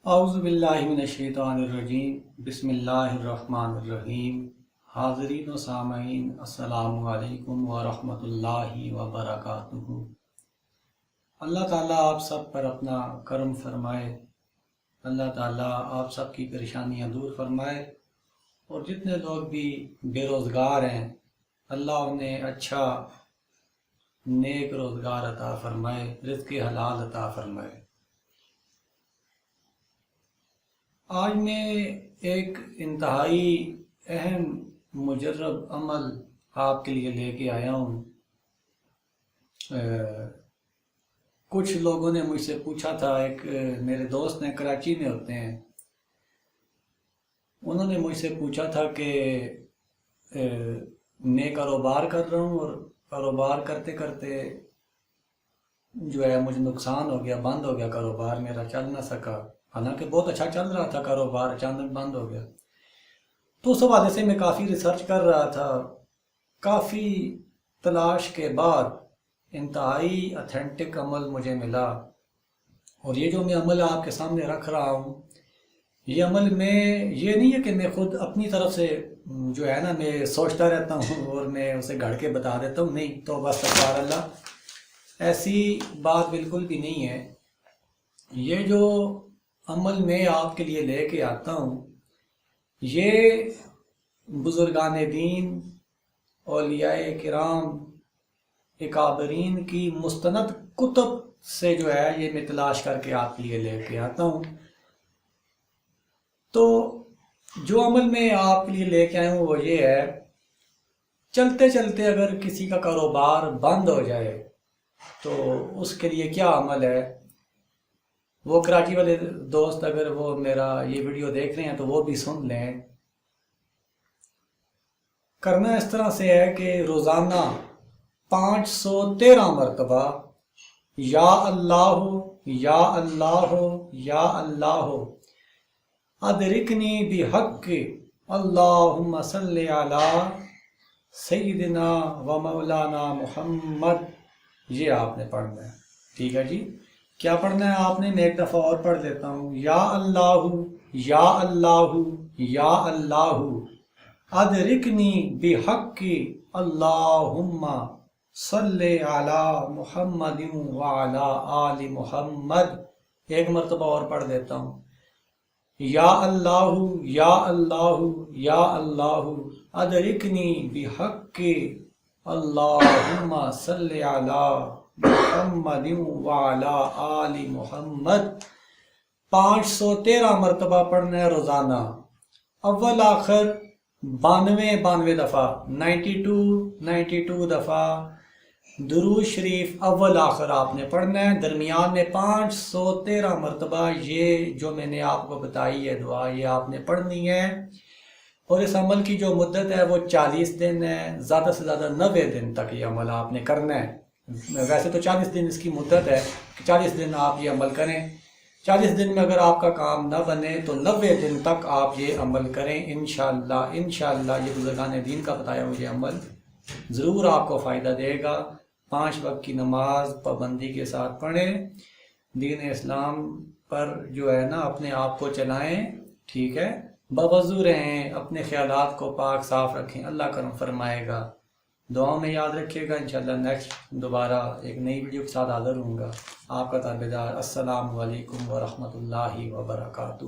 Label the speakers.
Speaker 1: اعوذ باللہ من الشیطان الرجیم بسم اللہ الرحمن الرحیم۔ حاضرین و سامعین السلام علیکم ورحمۃ اللہ وبرکاتہ۔ اللہ تعالیٰ آپ سب پر اپنا کرم فرمائے، اللہ تعالیٰ آپ سب کی پریشانیاں دور فرمائے، اور جتنے لوگ بھی بے روزگار ہیں اللہ انہیں اچھا نیک روزگار عطا فرمائے، رزق حلال عطا فرمائے۔ آج میں ایک انتہائی اہم مجرب عمل آپ کے لیے لے کے آیا ہوں۔ کچھ لوگوں نے مجھ سے پوچھا تھا، ایک میرے دوست نے کراچی میں ہوتے ہیں، انہوں نے مجھ سے پوچھا تھا کہ میں کاروبار کر رہا ہوں اور کاروبار کرتے کرتے جو ہے مجھے نقصان ہو گیا، بند ہو گیا کاروبار، میرا چل نہ سکا، حالانکہ بہت اچھا چل رہا تھا کاروبار، اچانک بند ہو گیا۔ تو اس حوالے سے میں کافی ریسرچ کر رہا تھا، کافی تلاش کے بعد انتہائی اتھینٹک عمل مجھے ملا، اور یہ جو میں عمل آپ کے سامنے رکھ رہا ہوں، یہ عمل میں یہ نہیں ہے کہ میں خود اپنی طرف سے جو ہے نا میں سوچتا رہتا ہوں اور میں اسے گھڑ کے بتا دیتا ہوں، نہیں، تو بس استغفار اللہ، ایسی بات بالکل بھی نہیں ہے۔ یہ جو عمل میں آپ کے لیے لے کے آتا ہوں، یہ بزرگان دین، اولیاء کرام، اکابرین کی مستند کتب سے جو ہے یہ میں تلاش کر کے آپ کے لیے لے کے آتا ہوں۔ تو جو عمل میں آپ کے لیے لے کے آیا ہوں وہ یہ ہے، چلتے چلتے اگر کسی کا کاروبار بند ہو جائے تو اس کے لیے کیا عمل ہے۔ وہ کراچی والے دوست اگر وہ میرا یہ ویڈیو دیکھ رہے ہیں تو وہ بھی سن لیں۔ کرنا اس طرح سے ہے کہ روزانہ 513 مرتبہ یا اللہ یا اللہ یا اللہ ادرکنی بحق اللہم صلی علی سیدنا و مولانا محمد، یہ آپ نے پڑھنا ہے، ٹھیک ہے جی؟ کیا پڑھنا ہے آپ نے؟ میں ایک دفعہ اور پڑھ دیتا ہوں، یا اللہ یا اللہ یا اللہ ادرکنی بحق اللہم صلی علی محمد وعلی آل محمد۔ ایک مرتبہ اور پڑھ دیتا ہوں، یا اللہ یا اللہ یا اللہ ادرکنی بحق اللہم صلی علی محمد وعلی آل محمد۔ 513 مرتبہ پڑھنا ہے روزانہ، اول آخر 92 دفعہ، 92 دفعہ درود شریف اول آخر آپ نے پڑھنا ہے، درمیان میں 513 مرتبہ یہ جو میں نے آپ کو بتائی ہے دعا، یہ آپ نے پڑھنی ہے۔ اور اس عمل کی جو مدت ہے وہ 40 دن ہے، زیادہ سے زیادہ 90 دن تک یہ عمل آپ نے کرنا ہے۔ ویسے تو 40 دن اس کی مدت ہے کہ 40 دن آپ یہ عمل کریں، 40 دن میں اگر آپ کا کام نہ بنے تو 90 دن تک آپ یہ عمل کریں، انشاءاللہ یہ بزرگان دین کا بتایا ہوا یہ عمل ضرور آپ کو فائدہ دے گا۔ 5 وقت کی نماز پابندی کے ساتھ پڑھیں، دین اسلام پر جو ہے نا اپنے آپ کو چلائیں، ٹھیک ہے؟ باوضو رہیں، اپنے خیالات کو پاک صاف رکھیں، اللہ کرم فرمائے گا۔ دعاؤں میں یاد رکھیے گا، انشاءاللہ نیکسٹ دوبارہ ایک نئی ویڈیو کے ساتھ حاضر ہوں گا۔ آپ کا تابعدار، السلام علیکم ورحمۃ اللہ وبرکاتہ۔